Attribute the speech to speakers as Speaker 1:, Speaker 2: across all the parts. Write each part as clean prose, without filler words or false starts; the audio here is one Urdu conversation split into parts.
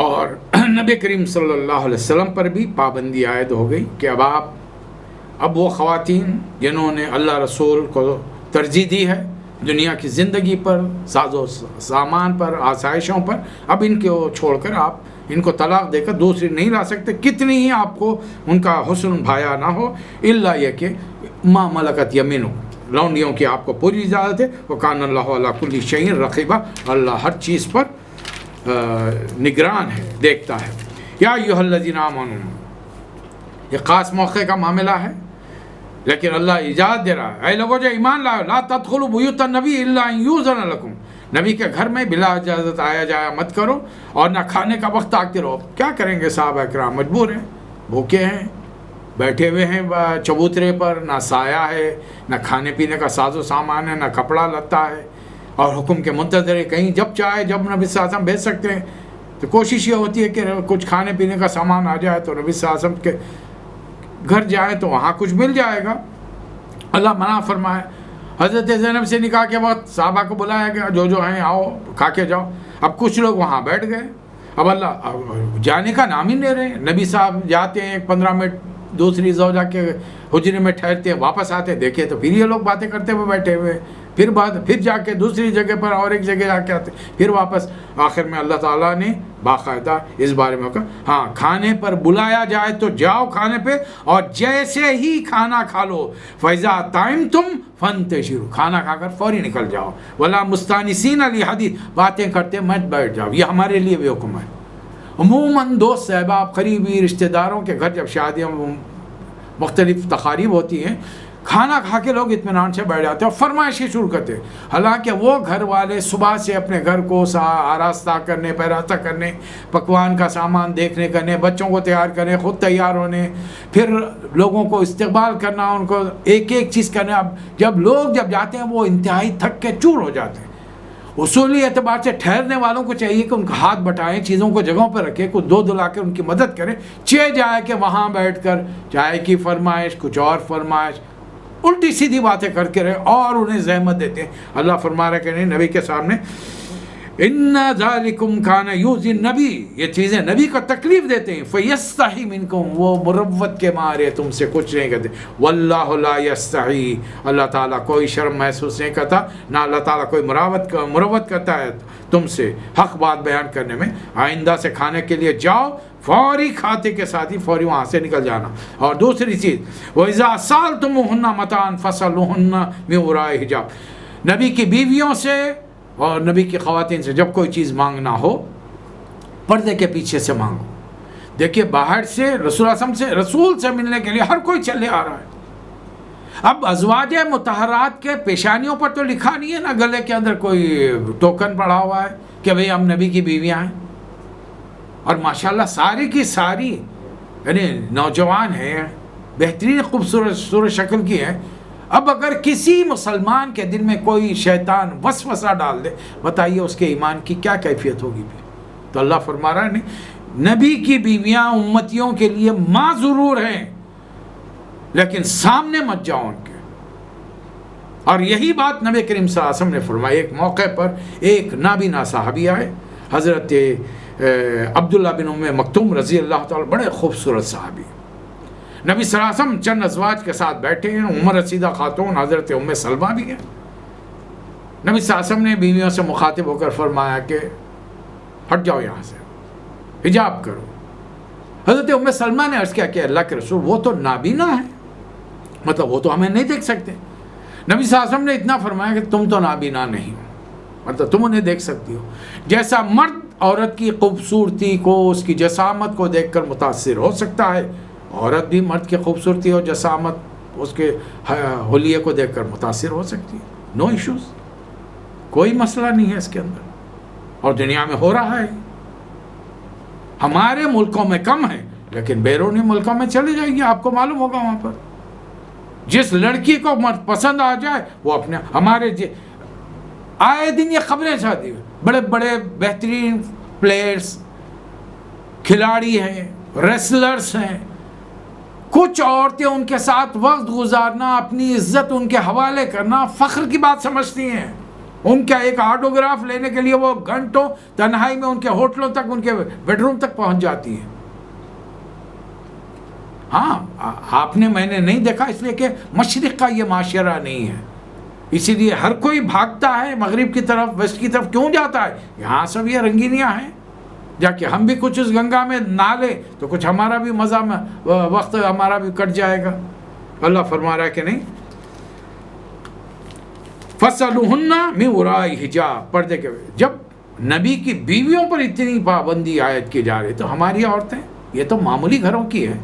Speaker 1: اور نبی کریم صلی اللہ علیہ وسلم پر بھی پابندی عائد ہو گئی کہ اب وہ خواتین جنہوں نے اللہ رسول کو ترجیح دی ہے دنیا کی زندگی پر، ساز و سامان پر، آسائشوں پر، اب ان کو چھوڑ کر آپ ان کو طلاق دے کر دوسری نہیں لا سکتے، کتنی ہی آپ کو ان کا حسن بھایا نہ ہو، الا یہ کہ ما ملکت یمینو، لونڈیوں کی آپ کو پوری اجازت ہے۔ وکان اللہ علی کل شیء رقیبا، اللہ ہر چیز پر نگران ہے، دیکھتا ہے۔ یا ایھا الذین آمنوا، یہ خاص موقع کا معاملہ ہے لیکن اللہ اجازت دے رہا ہے، اے لوگوں جو ایمان لائے، لا تدخلوا بیوت النبی الا ان یؤذن لکم، نبی کے گھر میں بلا اجازت آیا جایا مت کرو، اور نہ کھانے کا وقت آتے رہو۔ کیا کریں گے صحابہ کرام، مجبور ہیں، بھوکے ہیں، بیٹھے ہوئے ہیں چبوترے پر، نہ سایہ ہے، نہ کھانے پینے کا ساز و سامان ہے، نہ کپڑا لتا ہے، اور حکم کے منتظر ہے، کہیں جب چاہے جب نبی صلی اللہ علیہ وسلم بھیج سکتے ہیں۔ تو کوشش یہ ہوتی ہے کہ کچھ کھانے پینے کا سامان آ جائے تو نبی صلی اللہ علیہ وسلم کے گھر جائیں تو وہاں کچھ مل جائے گا۔ اللہ منع فرمائے۔ حضرت زینب سے نکاح کے وقت صحابہ کو بلایا گیا، جو ہیں آؤ کھا کے جاؤ۔ اب کچھ لوگ وہاں بیٹھ گئے، اب اللہ جانے کا نام ہی نہیں لے رہے ہیں۔ نبی صاحب جاتے ہیں 15 منٹ دوسری زوجہ کے حجرے میں ٹھہرتے ہیں، واپس آتے دیکھے تو پھر یہ لوگ باتیں کرتے ہوئے بیٹھے ہوئے، پھر جا کے دوسری جگہ پر اور ایک جگہ جا کے آتے، پھر واپس۔ آخر میں اللہ تعالیٰ نے باقاعدہ اس بارے میں کہا، ہاں کھانے پر بلایا جائے تو جاؤ کھانے پہ، اور جیسے ہی کھانا کھا لو فَإِذَا طَعِمْتُمْ فَانْتَشِرُوا، کھانا کھا کر فوری نکل جاؤ، وَلَا مُسْتَأْنِسِينَ لِحَدِيثٍ، باتیں کرتے مت بیٹھ جاؤ، یہ ہمارے لیے بھی حکم ہے۔ عموماً دوست احباب قریبی رشتہ داروں کے گھر جب شادیاں مختلف تقاریب ہوتی ہیں، کھانا کھا کے لوگ اطمینان سے بیٹھ جاتے ہیں اور فرمائشیں شروع کرتے ہیں، حالانکہ وہ گھر والے صبح سے اپنے گھر کو آراستہ کرنے، پیراستہ کرنے، پکوان کا سامان دیکھنے کرنے، بچوں کو تیار کرنے، خود تیار ہونے، پھر لوگوں کو استقبال کرنا، ان کو ایک ایک چیز کرنا۔ اب جب لوگ جاتے ہیں وہ انتہائی تھک کے چور ہو جاتے ہیں۔ اصولی اعتبار سے ٹھہرنے والوں کو چاہیے کہ ان کا ہاتھ بٹائیں، چیزوں کو جگہوں پر رکھیں، کچھ دو دلا کے ان کی مدد کریں، جائے کہ وہاں بیٹھ کر چائے کی فرمائش، کچھ اور فرمائش، الٹی سیدھی باتیں کر کے رہے اور انہیں زحمت دیتے ہیں۔ اللہ فرما رہا ہے کہ نہیں، نبی کے سامنے ان ذالکم کان یؤذی النبی، یہ چیزیں نبی کو تکلیف دیتے ہیں، فیستحی منکم، وہ مروت کے مارے تم سے کچھ نہیں کرتے، واللہ لا یستحی، اللہ تعالیٰ کوئی شرم محسوس نہیں کرتا، نہ اللہ تعالیٰ کوئی مروت کرتا ہے تم سے حق بات بیان کرنے میں۔ آئندہ سے کھانے کے لیے جاؤ، فوری کھاتے کے ساتھ ہی فوری وہاں سے نکل جانا۔ اور دوسری چیز، وَإِذَا سَأَلْتُمُوهُنَّ مَتَاعًا فَاسْأَلُوهُنَّ مِنْ وَرَاءِ حِجَابٍ، نبی کی بیویوں سے اور نبی کی خواتین سے جب کوئی چیز مانگنا ہو پردے کے پیچھے سے مانگو۔ دیکھیے باہر سے رسول سے ملنے کے لیے ہر کوئی چلے آ رہا ہے۔ اب ازواج مطہرات کے پیشانیوں پر تو لکھا نہیں ہے، نہ گلے کے اندر کوئی ٹوکن پڑا ہوا ہے کہ بھئی ہم نبی کی بیویاں ہیں، اور ماشاءاللہ ساری کی ساری یعنی نوجوان ہیں، بہترین خوبصورت شکل کی ہیں۔ اب اگر کسی مسلمان کے دل میں کوئی شیطان وسوسہ ڈال دے، بتائیے اس کے ایمان کی کیا کیفیت ہوگی پھر؟ تو اللہ فرما رہا ہے نہیں، نبی کی بیویاں امتیوں کے لیے ماں ضرور ہیں لیکن سامنے مت جاؤ ان کے۔ اور یہی بات نبی کریم صلی اللہ علیہ وسلم نے فرمائی۔ ایک موقع پر ایک نابینا صحابی آئے، حضرت عبداللہ بن ام مکتوم رضی اللہ تعالیٰ، بڑے خوبصورت صحابی۔ نبی صلی اللہ علیہ وسلم چند ازواج کے ساتھ بیٹھے ہیں، عمر رسیدہ خاتون حضرت ام سلمہ بھی ہیں۔ نبی صلی اللہ علیہ وسلم نے بیویوں سے مخاطب ہو کر فرمایا کہ ہٹ جاؤ یہاں سے، حجاب کرو۔ حضرت ام سلمہ نے عرض کیا کہ اللہ کے رسول وہ تو نابینا ہے، مطلب وہ تو ہمیں نہیں دیکھ سکتے۔ نبی صلی اللہ علیہ وسلم نے اتنا فرمایا کہ تم تو نابینا نہیں ہو، مطلب تم انہیں دیکھ سکتی ہو۔ جیسا مرد عورت کی خوبصورتی کو، اس کی جسامت کو دیکھ کر متاثر ہو سکتا ہے، عورت بھی مرد کی خوبصورتی اور جسامت، اس کے حلیے کو دیکھ کر متاثر ہو سکتی ہے۔ نو ایشوز، کوئی مسئلہ نہیں ہے اس کے اندر، اور دنیا میں ہو رہا ہے۔ ہمارے ملکوں میں کم ہے لیکن بیرونی ملکوں میں چلے جائیے، آپ کو معلوم ہوگا وہاں پر جس لڑکی کو مرد پسند آ جائے وہ اپنے، ہمارے آئے دن یہ خبریں چاہتی ہیں، بڑے بڑے بہترین پلیئرز، کھلاڑی ہیں، ریسلرز ہیں، کچھ عورتیں ان کے ساتھ وقت گزارنا، اپنی عزت ان کے حوالے کرنا فخر کی بات سمجھتی ہیں۔ ان کا ایک آٹوگراف لینے کے لیے وہ گھنٹوں تنہائی میں ان کے ہوٹلوں تک، ان کے بیڈ روم تک پہنچ جاتی ہیں. ہاں آپ نے میں نے نہیں دیکھا، اس لیے کہ مشرق کا یہ معاشرہ نہیں ہے، اسی لیے ہر کوئی بھاگتا ہے مغرب کی طرف، ویسٹ کی طرف کیوں جاتا ہے. یہاں سب یہ رنگینیاں ہیں، جا کے ہم بھی کچھ اس گنگا میں نہا لے تو کچھ ہمارا بھی مزہ میں وقت ہمارا بھی کٹ جائے گا. اللہ فرما رہا ہے کہ نہیں، فَاسْأَلُوهُنَّ مِنْ وَرَاءِ حِجَابٍ، پردے کے. جب نبی کی بیویوں پر اتنی پابندی عائد کی جا رہی تو ہماری عورتیں، یہ تو معمولی گھروں کی ہے،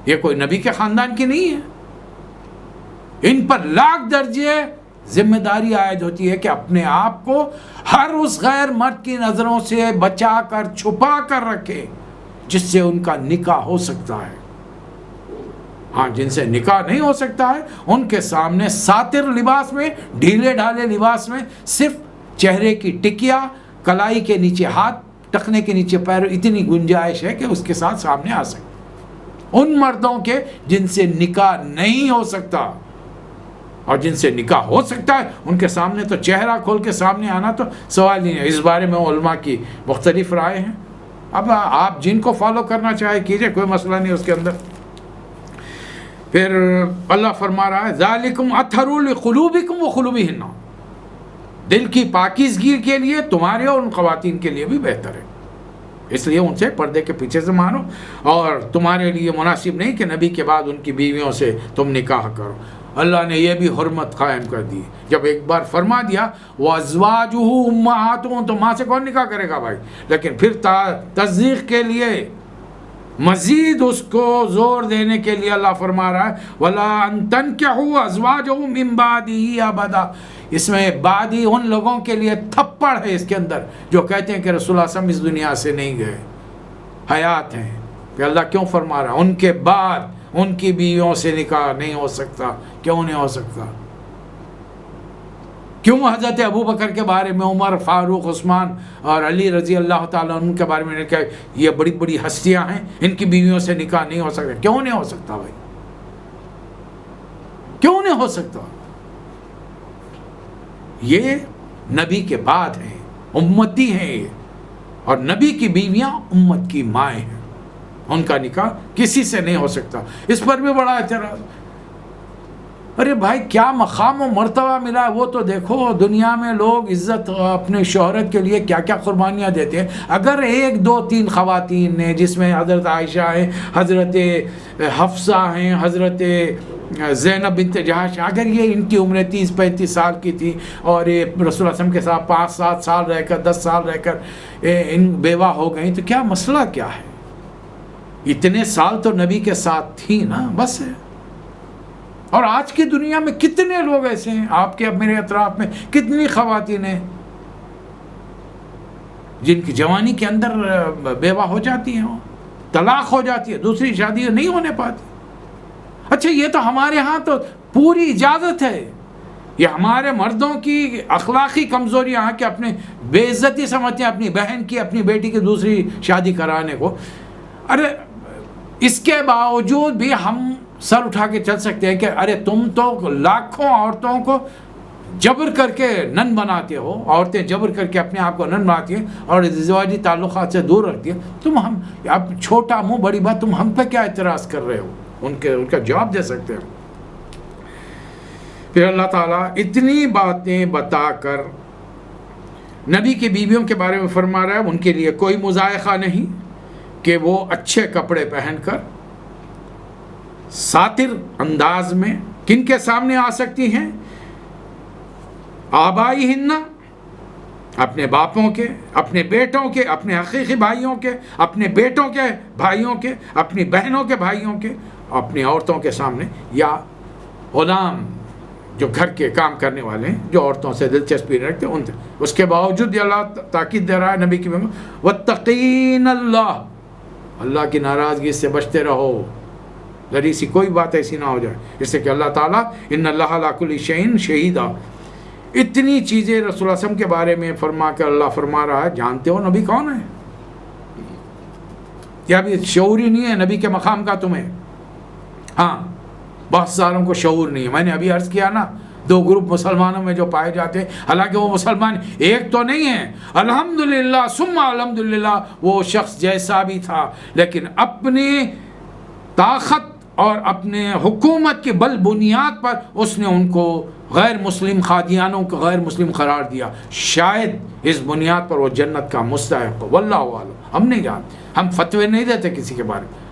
Speaker 1: یہ کوئی نبی کے خاندان کی نہیں ہے. ان پر لاکھ درجے ذمہ داری عائد ہوتی ہے کہ اپنے آپ کو ہر اس غیر مرد کی نظروں سے بچا کر چھپا کر رکھے جس سے ان کا نکاح ہو سکتا ہے. ہاں جن سے نکاح نہیں ہو سکتا ہے ان کے سامنے ساتر لباس میں، ڈھیلے ڈھالے لباس میں، صرف چہرے کی ٹکیا، کلائی کے نیچے ہاتھ، ٹخنے کے نیچے پیر، اتنی گنجائش ہے کہ اس کے ساتھ سامنے آ سکتے. ان مردوں کے جن سے نکاح نہیں ہو سکتا اور جن سے نکاح ہو سکتا ہے ان کے سامنے تو چہرہ کھول کے سامنے آنا تو سوال ہی ہے. اس بارے میں علماء کی مختلف رائے ہیں. اب آپ جن کو فالو کرنا چاہے کیجئے، کوئی مسئلہ نہیں اس کے اندر. پھر اللہ فرما رہا ہے ذالکم اطہر لقلوبکم وقلوبہن، دل کی پاکیزگی کے لیے تمہارے اور ان خواتین کے لیے بھی بہتر ہے، اس لیے ان سے پردے کے پیچھے سے مانو، اور تمہارے لیے مناسب نہیں کہ نبی کے بعد ان کی بیویوں سے تم نکاح کرو. اللہ نے یہ بھی حرمت قائم کر دی. جب ایک بار فرما دیا وَأَزْوَاجُهُ أُمَّهَاتُهُمْ تو ماں سے کون نکاح کرے گا بھائی. لیکن پھر تصدیق کے لیے مزید اس کو زور دینے کے لیے اللہ فرما رہا ہے وَلَا أَن تَنْكِحُوا أَزْوَاجَهُ مِن بَعْدِهِ أَبَدًا. اس میں بعدی ان لوگوں کے لیے تھپڑ ہے اس کے اندر جو کہتے ہیں کہ رسول اللہ صلی اللہ علیہ وسلم اس دنیا سے نہیں گئے، حیات ہیں. کہ اللہ کیوں فرما رہا ہے ان کے بعد ان کی بیویوں سے نکاح نہیں ہو سکتا؟ کیوں نہیں ہو سکتا؟ کیوں حضرت ابو بکر کے بارے میں، عمر، فاروق، عثمان اور علی رضی اللہ تعالیٰ عنہ کے بارے میں نے کہا یہ بڑی بڑی ہستیاں ہیں، ان کی بیویوں سے نکاح نہیں ہو سکتا؟ کیوں نہیں ہو سکتا بھائی؟ کیوں نہیں ہو سکتا؟ یہ نبی کے بعد ہیں، امتی ہیں یہ، اور نبی کی بیویاں امت کی مائیں ہیں، ان کا نکاح کسی سے نہیں ہو سکتا. اس پر بھی بڑا اعتراض. ارے بھائی کیا مقام و مرتبہ ملا ہے وہ تو دیکھو. دنیا میں لوگ عزت اپنے شہرت کے لیے کیا کیا قربانیاں دیتے ہیں. اگر ایک دو تین خواتین نے، جس میں حضرت عائشہ ہیں، حضرت حفصہ ہیں، حضرت زینب بنت جہش، اگر یہ ان کی عمریں 30-35 سال کی تھی اور یہ رسول اللہ صلی اللہ علیہ وسلم کے ساتھ 5-7 سال رہ کر، 10 سال رہ کر ان بیوہ ہو گئیں تو کیا مسئلہ کیا ہے؟ اتنے سال تو نبی کے ساتھ تھی نا، بس ہے. اور آج کی دنیا میں کتنے لوگ ایسے ہیں، آپ کے اب میرے اطراف میں کتنی خواتین ہیں جن کی جوانی کے اندر بیوہ ہو جاتی ہیں، طلاق ہو جاتی ہے، دوسری شادی نہیں ہونے پاتی. اچھا یہ تو ہمارے ہاں تو پوری اجازت ہے. یہ ہمارے مردوں کی اخلاقی کمزوری ہیں کہ اپنے بے عزتی سمجھتے ہیں اپنی بہن کی، اپنی بیٹی کی دوسری شادی کرانے کو. ارے اس کے باوجود بھی ہم سر اٹھا کے چل سکتے ہیں کہ ارے تم تو لاکھوں عورتوں کو جبر کر کے نن بناتے ہو، عورتیں جبر کر کے اپنے آپ کو نن بناتی ہیں اور ازدواجی تعلقات سے دور رکھتی ہیں. تم ہم اب چھوٹا منہ بڑی بات، تم ہم پہ کیا اعتراض کر رہے ہو؟ ان کا جواب دے سکتے ہیں. پھر اللہ تعالیٰ اتنی باتیں بتا کر نبی کی بیویوں کے بارے میں فرما رہا ہے ان کے لیے کوئی مضائقہ نہیں کہ وہ اچھے کپڑے پہن کر ساتر انداز میں کن کے سامنے آ سکتی ہیں؟ آبائہن، اپنے باپوں کے، اپنے بیٹوں کے، اپنے حقیقی بھائیوں کے، اپنے بیٹوں کے بھائیوں کے، اپنی بہنوں کے بھائیوں کے، اپنی عورتوں کے سامنے، یا غلام جو گھر کے کام کرنے والے ہیں جو عورتوں سے دلچسپی رکھتے ہیں ان سے. اس کے باوجود یہ اللہ تاکید دے رہا ہے نبی کی بیویوں کو وَاتَّقِينَ اللَّهَ، اللہ کی ناراضگی سے بچتے رہو، ذری سی کوئی بات ایسی نہ ہو جائے. اس سے کہ اللہ تعالیٰ ان اللہ علی کل شیء شہید، اتنی چیزیں رسول اللہ صلی اللہ علیہ وسلم کے بارے میں فرما کر اللہ فرما رہا ہے. جانتے ہو نبی کون ہے؟ یا ابھی شعور ہی نہیں ہے نبی کے مقام کا تمہیں؟ ہاں بہت ساروں کو شعور نہیں ہے. میں نے ابھی عرض کیا نا، دو گروپ مسلمانوں میں جو پائے جاتے ہیں، حالانکہ وہ مسلمان ایک تو نہیں ہیں، الحمدللہ ثم الحمدللہ، وہ شخص جیسا بھی تھا لیکن اپنی طاقت اور اپنے حکومت کے بل بنیاد پر اس نے ان کو غیر مسلم قادیانوں کو غیر مسلم قرار دیا، شاید اس بنیاد پر وہ جنت کا مستحق ہو، واللہ اعلم، ہم نہیں جانتے، ہم فتوے نہیں دیتے کسی کے بارے میں،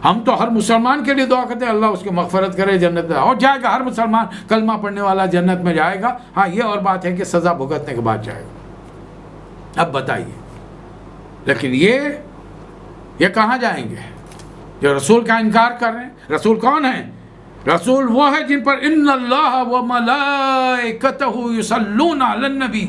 Speaker 1: ہم تو ہر مسلمان کے لیے دعا کرتے ہیں اللہ اس کی مغفرت کرے، جنت میں اور جائے گا، ہر مسلمان کلمہ پڑھنے والا جنت میں جائے گا، ہاں یہ اور بات ہے کہ سزا بھگتنے کے بعد جائے گا۔ اب بتائیے، لیکن یہ کہاں جائیں گے جو رسول کا انکار کر رہے ہیں؟ رسول کون ہیں؟ رسول وہ ہے جن پر ان اللہ و ملائکتہ یصلون علی النبی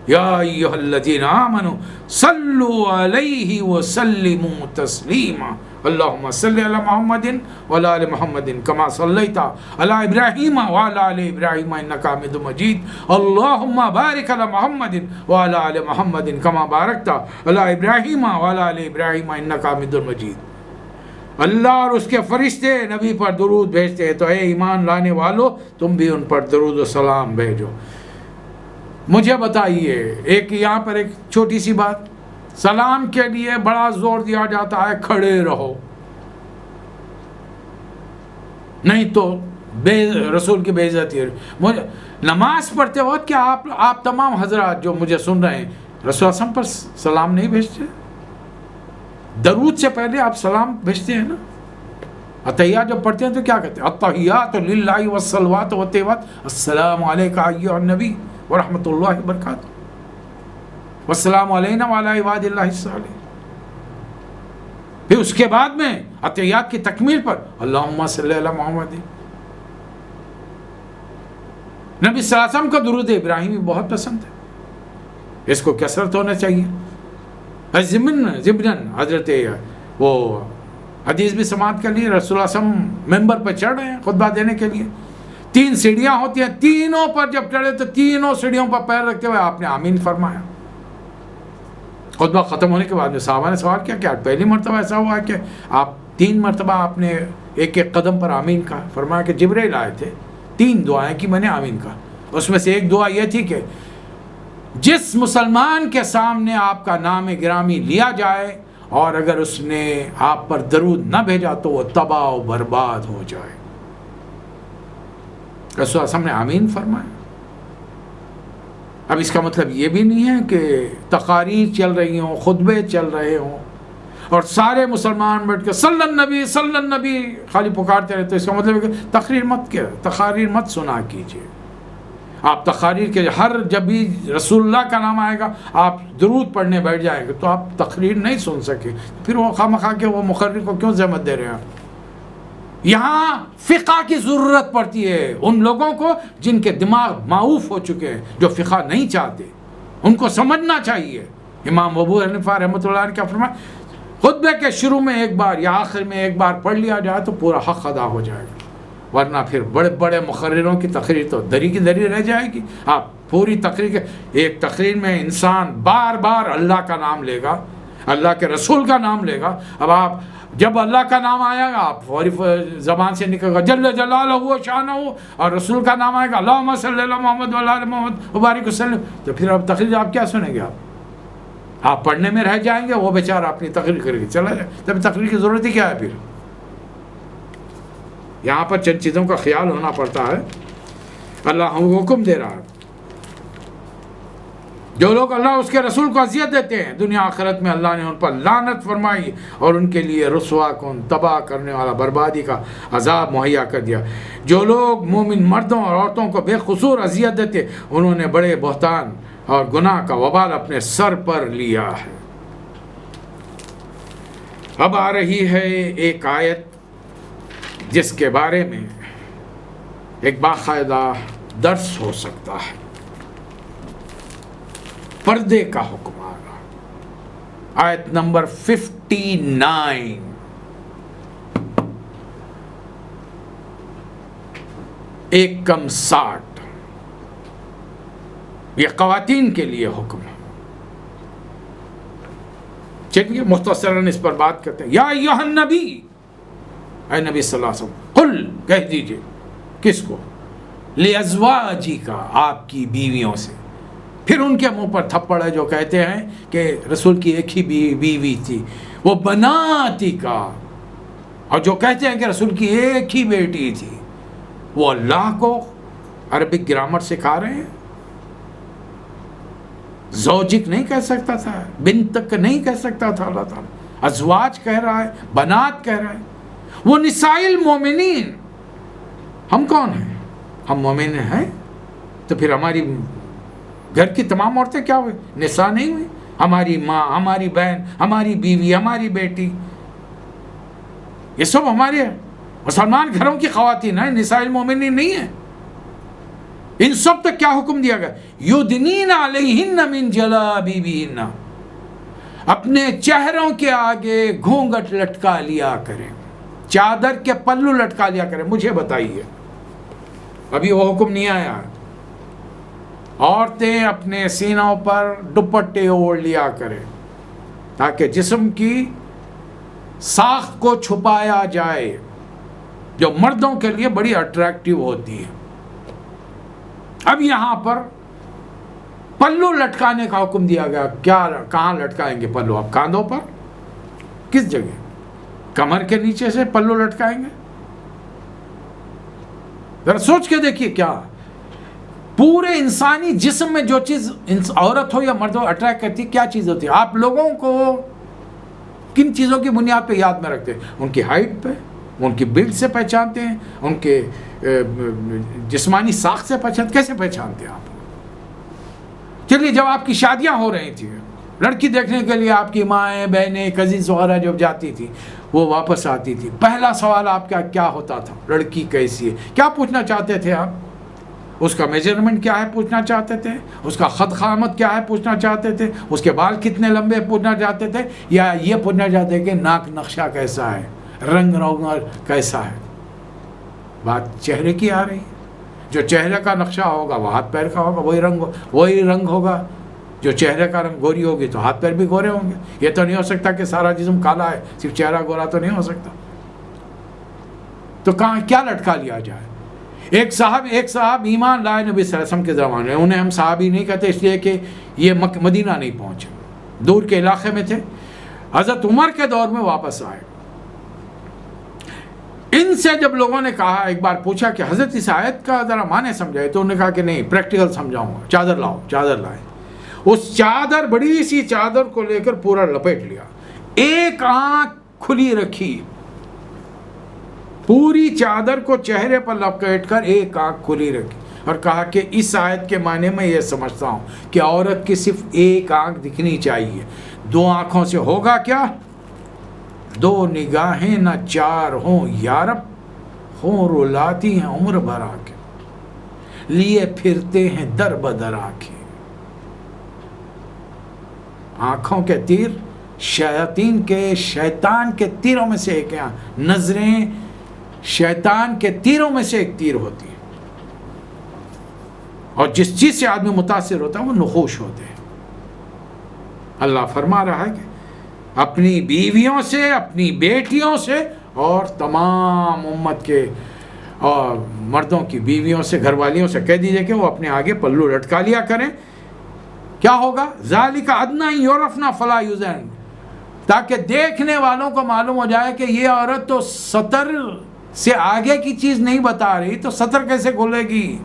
Speaker 1: یا ایھا الذین آمنوا صلوا علیہ وسلموا تسلیما اللہم صلی علی محمد وعلی آل محمد کما صلیت علی ابراہیم وعلی آل ابراہیم انک حمید مجید اللہم بارک علی محمد وعلی آل محمد کما بارکت علی ابراہیم وعلی آل ابراہیم انک حمید مجید۔ اللہ اور اس کے فرشتے نبی پر درود بھیجتے ہیں، تو اے ایمان لانے والو تم بھی ان پر درود و سلام بھیجو۔ مجھے بتائیے، ایک یہاں پر ایک چھوٹی سی بات، سلام کے لیے بڑا زور دیا جاتا ہے کھڑے رہو، نہیں تو رسول کی بے عزتی ہے۔ مجھے نماز پڑھتے وقت کیا آپ تمام حضرات جو مجھے سن رہے ہیں رسول اعظم پر سلام نہیں بھیجتے؟ درود سے پہلے آپ سلام بھیجتے ہیں نا؟ اتحیات جب پڑھتے ہیں تو کیا کہتے ہیں؟ التحیات للہ والصلوات والطیبات السلام علیکہ ایھا النبی ورحمۃ اللہ وبرکاتہ والسلام علینا وعلی عباد اللہ الصالحین۔ پھر اس کے بعد میں اتحیات کی تکمیل پر اللہم صلی علی محمد۔ نبی صلی اللہ علیہ وسلم کو درود ابراہیمی بہت پسند ہے، اس کو کثرت ہونا چاہیے۔ ضمن حضرت وہ حدیث بھی سماعت کر لیے، رسول اللہ صلی اللہ علیہ وسلم ممبر پہ چڑھ رہے ہیں خطبہ دینے کے لیے، 3 سیڑھیاں ہوتی ہیں، تینوں پر جب چڑھے تو تینوں سیڑھیوں پر پیر رکھتے ہوئے آپ نے آمین فرمایا۔ خطبہ ختم ہونے کے بعد میں صحابہ نے سوال کیا کہ پہلی مرتبہ ایسا ہوا کہ آپ 3 مرتبہ آپ نے ایک قدم پر آمین کہا؟ فرمایا کہ جبرائیل آئے تھے، 3 دعائیں کی میں نے آمین کہا، اس میں سے ایک دعا یہ تھی کہ جس مسلمان کے سامنے آپ کا نام گرامی لیا جائے اور اگر اس نے آپ پر درود نہ بھیجا تو وہ تباہ و برباد ہو جائے۔ رسول اللہ صلی اللہ علیہ وسلم نے آمین فرمایا۔ اب اس کا مطلب یہ بھی نہیں ہے کہ تقاریر چل رہی ہوں، خطبے چل رہے ہوں اور سارے مسلمان بیٹھ کے صلی النبی خالی پکارتے رہتے، اس کا مطلب ہے کہ تقاریر مت سنا کیجیے۔ آپ تقاریر کے جب بھی رسول اللہ کا نام آئے گا آپ درود پڑھنے بیٹھ جائیں گے تو آپ تقریر نہیں سن سکے، پھر وہ خواہ کے وہ مقرر کو کیوں زحمت دے رہے ہیں؟ یہاں فقہ کی ضرورت پڑتی ہے ان لوگوں کو جن کے دماغ معوف ہو چکے ہیں، جو فقہ نہیں چاہتے، ان کو سمجھنا چاہیے۔ امام ابو حنیفہ رحمۃ اللہ علیہ کیا فرمایا؟ خطبے کے شروع میں ایک بار یا آخر میں ایک بار پڑھ لیا جائے تو پورا حق ادا ہو جائے گا، ورنہ پھر بڑے بڑے مقرروں کی تقریر تو دری کی دری رہ جائے گی۔ آپ پوری تقریر کے ایک تقریر میں انسان بار بار اللہ کا نام لے گا، اللہ کے رسول کا نام لے گا۔ اب آپ جب اللہ کا نام آئے گا آپ فوری زبان سے نکل گا جل جلالہ و شانہ، اور رسول کا نام آئے گا اللہم صلی علی محمد وعلی آل محمد وبارک وسلم، تو پھر اب تقریر آپ کیا سنیں گے؟ آپ پڑھنے میں رہ جائیں گے، وہ بیچارہ اپنی تقریر کر کے چلا جائے، تب تقریر کی ضرورت ہی کیا ہے؟ پھر یہاں پر چند چیزوں کا خیال ہونا پڑتا ہے۔ اللہ ہم کو حکم دے رہا ہے، جو لوگ اللہ اس کے رسول کو اذیت دیتے ہیں دنیا آخرت میں اللہ نے ان پر لعنت فرمائی اور ان کے لیے رسوا کن تباہ کرنے والا بربادی کا عذاب مہیا کر دیا۔ جو لوگ مومن مردوں اور عورتوں کو بے قصور اذیت دیتے انہوں نے بڑے بہتان اور گناہ کا وبال اپنے سر پر لیا ہے۔ اب آ رہی ہے ایک آیت جس کے بارے میں ایک باقاعدہ درس ہو سکتا ہے۔ پردے کا حکم آ رہا، آیت نمبر 59۔ ایک کم 60، یہ خواتین کے لیے حکم ہے۔ چلیے مختصراً اس پر بات کرتے ہیں۔ یا ایھا النبی، اے نبی صلی اللہ علیہ وسلم، قل، کہہ دیجئے، کس کو؟ لِأَزْوَاجِكَ، آپ کی بیویوں سے. پھر ان کے منہ پر تھپڑ ہے جو کہتے ہیں کہ رسول کی ایک ہی بیوی تھی. وہ بناتِکَ، اور جو کہتے ہیں کہ رسول کی ایک ہی بیٹی تھی. وہ اللہ کو عربک گرامر سکھا رہے ہیں. زوجک نہیں کہہ سکتا تھا، بنتک نہیں کہہ سکتا تھا اللہ تعالیٰ. ازواج کہہ رہا ہے، بنات کہہ رہا ہے. وہ نساء المومنین. ہم کون ہیں؟ ہم مومن ہیں. تو پھر ہماری گھر کی تمام عورتیں کیا ہوئی؟ نساء نہیں ہوئی؟ ہماری ماں، ہماری بہن، ہماری بیوی، ہماری بیٹی، یہ سب ہمارے مسلمان گھروں کی خواتین ہیں، نساء المومنین نہیں ہیں. ان سب تک کیا حکم دیا گیا؟ یدنین علیہن من جلابیبہن، اپنے چہروں کے آگے گھونگھٹ لٹکا لیا کریں، چادر کے پلو لٹکا لیا کریں. مجھے بتائیے، ابھی وہ حکم نہیں آیا. عورتیں اپنے سینوں پر دوپٹے اوڑھ لیا کریں تاکہ جسم کی ساخت کو چھپایا جائے جو مردوں کے لیے بڑی اٹریکٹیو ہوتی ہے. اب یہاں پر پلو لٹکانے کا حکم دیا گیا. کیا کہاں لٹکائیں گے پلو؟ آپ کاندھوں پر؟ کس جگہ؟ کمر کے نیچے سے پلو لٹکائیں گے؟ ذرا سوچ کے دیکھیے. کیا پورے انسانی جسم میں جو چیز عورت ہو یا مرد ہو اٹریکٹ کرتی ہے، کیا چیز ہوتی ہے؟ آپ لوگوں کو کن چیزوں کی بنیاد پہ یاد میں رکھتے ہیں؟ ان کی ہائٹ پہ، ان کی بلڈ سے پہچانتے ہیں، ان کے جسمانی ساخت سے پہچانتے. کیسے پہچانتے ہیں آپ؟ چلیے، جب آپ کی شادیاں ہو رہی تھیں، لڑکی دیکھنے کے لیے آپ کی مائیں، بہنیں، کزنس وغیرہ جب جاتی تھی، وہ واپس آتی تھی، پہلا سوال آپ کا کیا ہوتا تھا؟ لڑکی کیسی ہے؟ کیا پوچھنا چاہتے تھے آپ؟ اس کا میجرمنٹ کیا ہے پوچھنا چاہتے تھے؟ اس کا خط خامت کیا ہے پوچھنا چاہتے تھے؟ اس کے بال کتنے لمبے پوچھنا چاہتے تھے؟ یا یہ پوچھنا چاہتے کہ ناک نقشہ کیسا ہے، رنگ کیسا ہے؟ بات چہرے کی آ رہی ہے. جو چہرے کا نقشہ ہوگا وہ ہاتھ پیر کا ہوگا، وہی رنگ ہوگا. جو چہرے کا رنگ گوری ہوگی تو ہاتھ پیر بھی گورے ہوں گے. یہ تو نہیں ہو سکتا کہ سارا جسم کالا ہے، صرف چہرہ گورا تو نہیں ہو سکتا. تو کہاں کیا لٹکا لیا جائے؟ ایک صاحب ایمان لائے نبی صلی اللہ علیہ وسلم کے زمانے میں. انہیں ہم صحابی نہیں کہتے اس لیے کہ یہ مدینہ نہیں پہنچے، دور کے علاقے میں تھے. حضرت عمر کے دور میں واپس آئے. ان سے جب لوگوں نے کہا، ایک بار پوچھا کہ حضرت اس آیت کا ذرا معنی سمجھائے، تو انہوں نے کہا کہ نہیں، پریکٹیکل سمجھاؤں گا. چادر لاؤ. چادر لائے. اس چادر، بڑی سی چادر کو لے کر پورا لپیٹ لیا. ایک آنکھ کھلی رکھی، پوری چادر کو چہرے پر لپیٹ کر ایک آنکھ کھلی رکھی، اور کہا کہ اس آیت کے معنی میں یہ سمجھتا ہوں کہ عورت کی صرف ایک آنکھ دکھنی چاہیے. دو آنکھوں سے ہوگا کیا؟ دو نگاہیں نہ چار ہوں یارب، ہوں رلاتی ہیں عمر بھر آنکھیں، لیے پھرتے ہیں در بدر آنکھیں. آنکھوں کے تیر شیطان کے تیروں میں سے ایک ہیں. نظریں شیطان کے تیروں میں سے ایک تیر ہوتی ہے، اور جس چیز سے آدمی متاثر ہوتا ہے وہ نخوش ہوتے ہیں. اللہ فرما رہا ہے کہ اپنی بیویوں سے، اپنی بیٹیوں سے، اور تمام امت کے اور مردوں کی بیویوں سے، گھر والیوں سے کہہ دیجئے کہ وہ اپنے آگے پلو لٹکا لیا کریں. کیا ہوگا؟ ذالک ادنی یعرفن فلا یؤذین، تاکہ دیکھنے والوں کو معلوم ہو جائے کہ یہ عورت تو سطر سے آگے کی چیز نہیں بتا رہی، تو سطر کیسے کھولے گی؟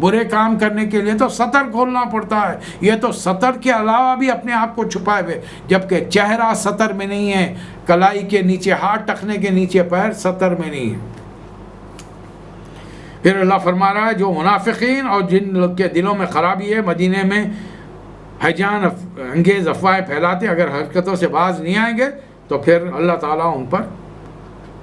Speaker 1: برے کام کرنے کے لیے تو سطر کھولنا پڑتا ہے. یہ تو سطر کے علاوہ بھی اپنے آپ کو چھپائے ہوئے، جبکہ چہرہ سطر میں نہیں ہے، کلائی کے نیچے ہاتھ، ٹخنے کے نیچے پیر، سطر میں نہیں ہے. پھر اللہ فرما رہا ہے جو منافقین اور جن لوگ کے دلوں میں خرابی ہے، مدینے میں ہیجان انگیز افواہیں پھیلاتے، اگر حرکتوں سے باز نہیں آئیں گے تو پھر اللہ تعالیٰ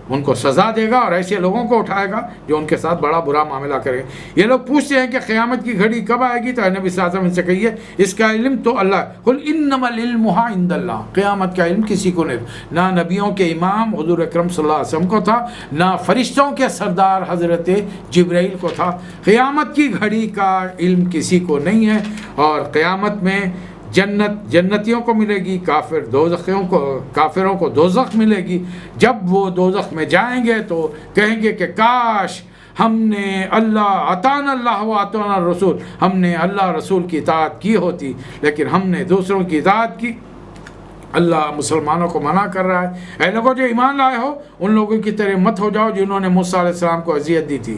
Speaker 1: ان کو سزا دے گا، اور ایسے لوگوں کو اٹھائے گا جو ان کے ساتھ بڑا برا معاملہ کرے. یہ لوگ پوچھتے ہیں کہ قیامت کی گھڑی کب آئے گی؟ تو نبی صلی اللہ علیہ وسلم سے کہیے اس کا علم تو اللہ، قل انما العلم عند اللہ، قیامت کا علم کسی کو نہیں، نہ نبیوں کے امام حضور اکرم صلی اللہ علیہ وسلم کو تھا، نہ فرشتوں کے سردار حضرت جبرائیل کو تھا. قیامت کی گھڑی کا علم کسی کو نہیں ہے. اور قیامت میں جنتیوں کو ملے گی، کافروں کو دوزخ ملے گی. جب وہ دوزخ میں جائیں گے تو کہیں گے کہ کاش ہم نے اللہ اطاعنا اللہ و اطاعنا الرسول، ہم نے اللہ رسول کی اطاعت کی ہوتی، لیکن ہم نے دوسروں کی اطاعت کی۔ اللہ مسلمانوں کو منع کر رہا ہے، اے لوگوں جو ایمان لائے ہو ان لوگوں کی طرح مت ہو جاؤ جنہوں نے موسیٰ علیہ السلام کو اذیت دی تھی،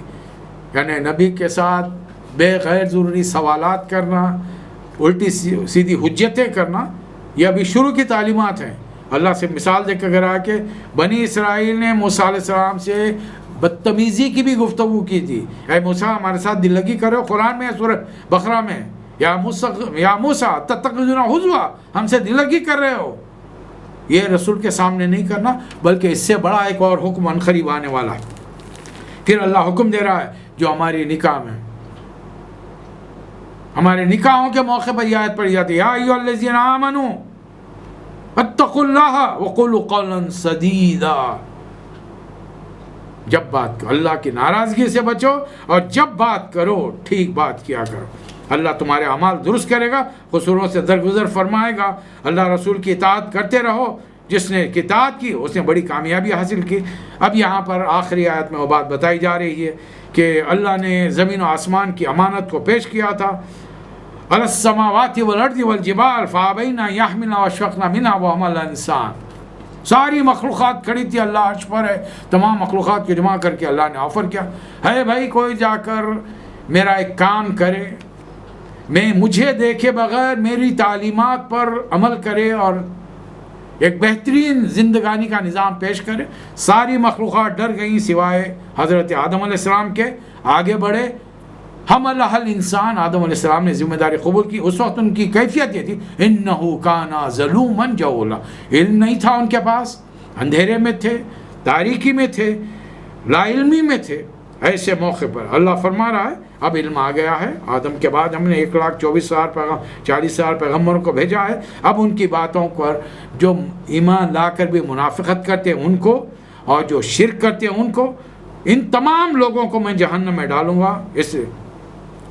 Speaker 1: یعنی نبی کے ساتھ بے غیر ضروری سوالات کرنا، الٹی سیدھی حجتیں کرنا، یہ ابھی شروع کی تعلیمات ہیں۔ اللہ سے مثال دے کر آ کے بنی اسرائیل نے موسیٰ علیہ السلام سے بدتمیزی کی بھی گفتگو کی تھی، اے موسیٰ ہمارے ساتھ دل لگی کرو، قرآن میں سورہ بقرہ میں یا موسیٰ تتخذون ہزوا، ہم سے دل لگی کر رہے ہو۔ یہ رسول کے سامنے نہیں کرنا، بلکہ اس سے بڑا ایک اور حکم عنقریب آنے والا ہے۔ پھر اللہ حکم دے رہا ہے جو ہماری نکاح میں، ہمارے نکاحوں کے موقع پر یہ آیت پڑھی جاتی ہے، یا ایھا الذین آمنوا اتقوا اللہ وقولوا قولا سدیدا۔ جب بات کرو اللہ کی ناراضگی سے بچو، اور جب بات کرو ٹھیک بات کیا کرو، اللہ تمہارے اعمال درست کرے گا، قصوروں سے درگزر فرمائے گا۔ اللہ رسول کی اطاعت کرتے رہو، جس نے اطاعت کی اس نے بڑی کامیابی حاصل کی۔ اب یہاں پر آخری آیت میں وہ بات بتائی جا رہی ہے کہ اللہ نے زمین و آسمان کی امانت کو پیش کیا تھا، علی السماوات والارض والجبال فابین ان یحملنها واشفقن منها وحملها الانسان۔ ساری مخلوقات کھڑی تھی، اللہ عرش پر ہے، تمام مخلوقات کو جمع کر کے اللہ نے آفر کیا ہے بھائی کوئی جا کر میرا ایک کام کرے، مجھے دیکھے بغیر میری تعلیمات پر عمل کرے اور ایک بہترین زندگانی کا نظام پیش کرے۔ ساری مخلوقات ڈر گئیں سوائے حضرت آدم علیہ السلام کے، آگے بڑھے، حملہ الانسان، آدم علیہ السلام نے ذمہ داری قبول کی۔ اس وقت ان کی کیفیت یہ تھی، انہ کان ظلوما جہولا، علم نہیں تھا ان کے پاس، اندھیرے میں تھے، تاریکی میں تھے، لا علمی میں تھے۔ ایسے موقع پر اللہ فرما رہا ہے اب علم آ گیا ہے، آدم کے بعد ہم نے 1,24,000 پیغمبروں کو بھیجا ہے، اب ان کی باتوں پر جو ایمان لا کر بھی منافقت کرتے ہیں ان کو، اور جو شرک کرتے ہیں ان کو، ان تمام لوگوں کو میں جہنم میں ڈالوں گا۔ اس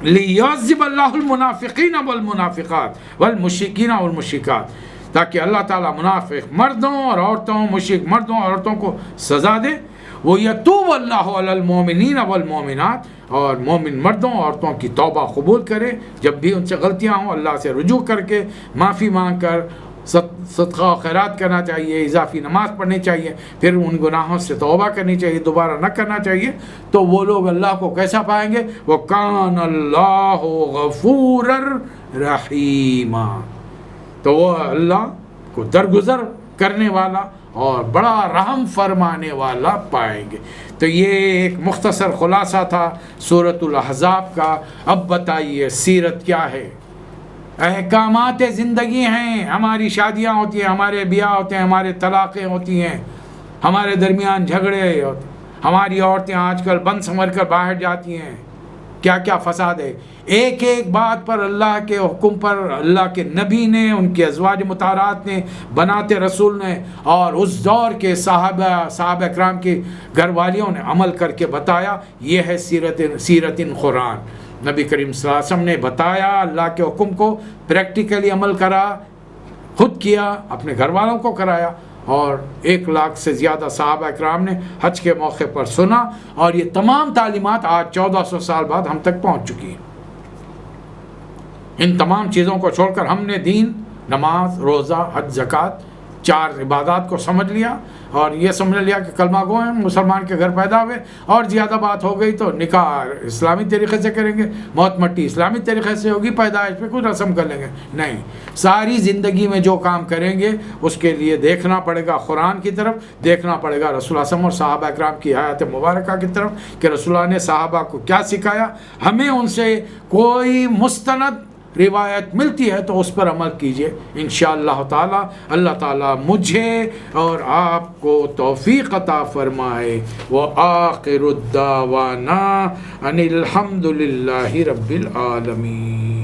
Speaker 1: لِيُعَذِّبَ اللَّهُ الْمُنَافِقِينَ وَالْمُنَافِقَاتِ وَالْمُشْرِكِينَ وَالْمُشْرِكَاتِ، تاکہ اللہ تعالیٰ منافق مردوں اور عورتوں، مشرک مردوں اور عورتوں کو سزا دے۔ وَيَتُوبَ اللَّهُ عَلَى الْمُؤْمِنِينَ وَالْمُؤْمِنَاتِ، اور مومن مردوں اور عورتوں کی توبہ قبول کرے، جب بھی ان سے غلطیاں ہوں اللہ سے رجوع کر کے معافی مانگ کر صدقہ و خیرات کرنا چاہیے، اضافی نماز پڑھنی چاہیے، پھر ان گناہوں سے توبہ کرنی چاہیے، دوبارہ نہ کرنا چاہیے۔ تو وہ لوگ اللہ کو کیسا پائیں گے؟ وَكَانَ اللَّهُ غَفُورًا رَحِيمًا، تو وہ اللہ کو درگزر کرنے والا اور بڑا رحم فرمانے والا پائیں گے۔ تو یہ ایک مختصر خلاصہ تھا سورۃ الاحزاب کا۔ اب بتائیے سیرت کیا ہے؟ احکامات زندگی ہیں، ہماری شادیاں ہوتی ہیں، ہمارے بیاہ ہوتے ہیں، ہمارے طلاقیں ہوتی ہیں، ہمارے درمیان جھگڑے ہوتے ہیں، ہماری عورتیں آج کل بن سنور کر باہر جاتی ہیں، کیا کیا فساد ہے۔ ایک ایک بات پر اللہ کے حکم پر اللہ کے نبی نے، ان کے ازواج مطہرات نے، بناتے رسول نے اور اس دور کے صحابہ اکرام کی گھر والیوں نے عمل کر کے بتایا۔ یہ ہے سیرت قرآن۔ نبی کریم صلی اللہ علیہ وسلم نے بتایا، اللہ کے حکم کو پریکٹیکلی عمل کرا، خود کیا، اپنے گھر والوں کو کرایا، اور 1,00,000 سے زیادہ صحابہ اکرام نے حج کے موقع پر سنا، اور یہ تمام تعلیمات آج 1400 سال بعد ہم تک پہنچ چکی ہیں۔ ان تمام چیزوں کو چھوڑ کر ہم نے دین، نماز، روزہ، حج، زکوٰۃ، 4 عبادات کو سمجھ لیا، اور یہ سمجھ لیا کہ کلمہ گو ہیں، مسلمان کے گھر پیدا ہوئے، اور زیادہ بات ہو گئی تو نکاح اسلامی طریقے سے کریں گے، موت مٹی اسلامی طریقے سے ہوگی، پیدائش پہ کچھ رسم کر لیں گے۔ نہیں، ساری زندگی میں جو کام کریں گے اس کے لیے دیکھنا پڑے گا قرآن کی طرف، دیکھنا پڑے گا رسول اللہ اور صحابہ اکرام کی حیات مبارکہ کی طرف کہ رسول اللہ نے صحابہ کو کیا سکھایا۔ ہمیں ان سے کوئی مستند روایت ملتی ہے تو اس پر عمل کیجئے انشاءاللہ تعالی۔ اللہ تعالی مجھے اور آپ کو توفیق عطا فرمائے۔ وآخر الدعوانا ان الحمد للہ رب العالمین۔